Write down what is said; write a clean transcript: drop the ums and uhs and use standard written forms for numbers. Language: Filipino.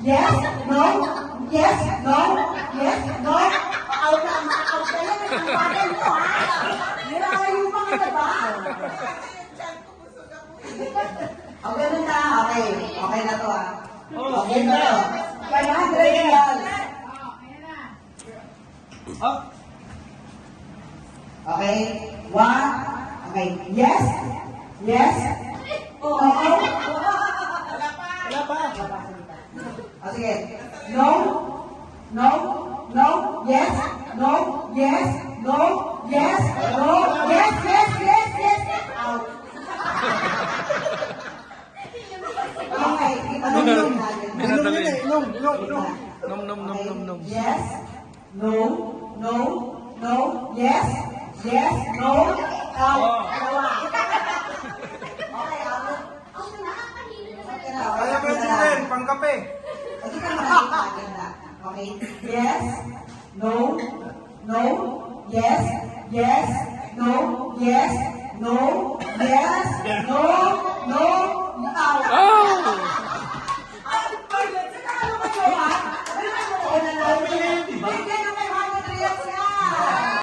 Yes, no, yes, no, yes, no. Out na, out na yan. Ang bagay mo, ha? Nilalayo pa ka na ba? O, ganun na. Okay. Okay na to, ha? Okay na to. 500 yan. Okay. One. Okay. Yes. Yes. Oo. Wala pa. O, sige. No. No. No. Yes. No. Yes. No. Yes. No. Yes. Yes. Yes. Yes. Out. Okay. Itanong natin. Nom. Yes. No. No. No. Yes. Yes. No. Out. Dalawa. Okay. Out. Okay na. Kaya pwede rin, pangkape. Hindi ka makakita. Okay? Yes, no, no, yes, yes, no, yes, no, yes, no, no, out.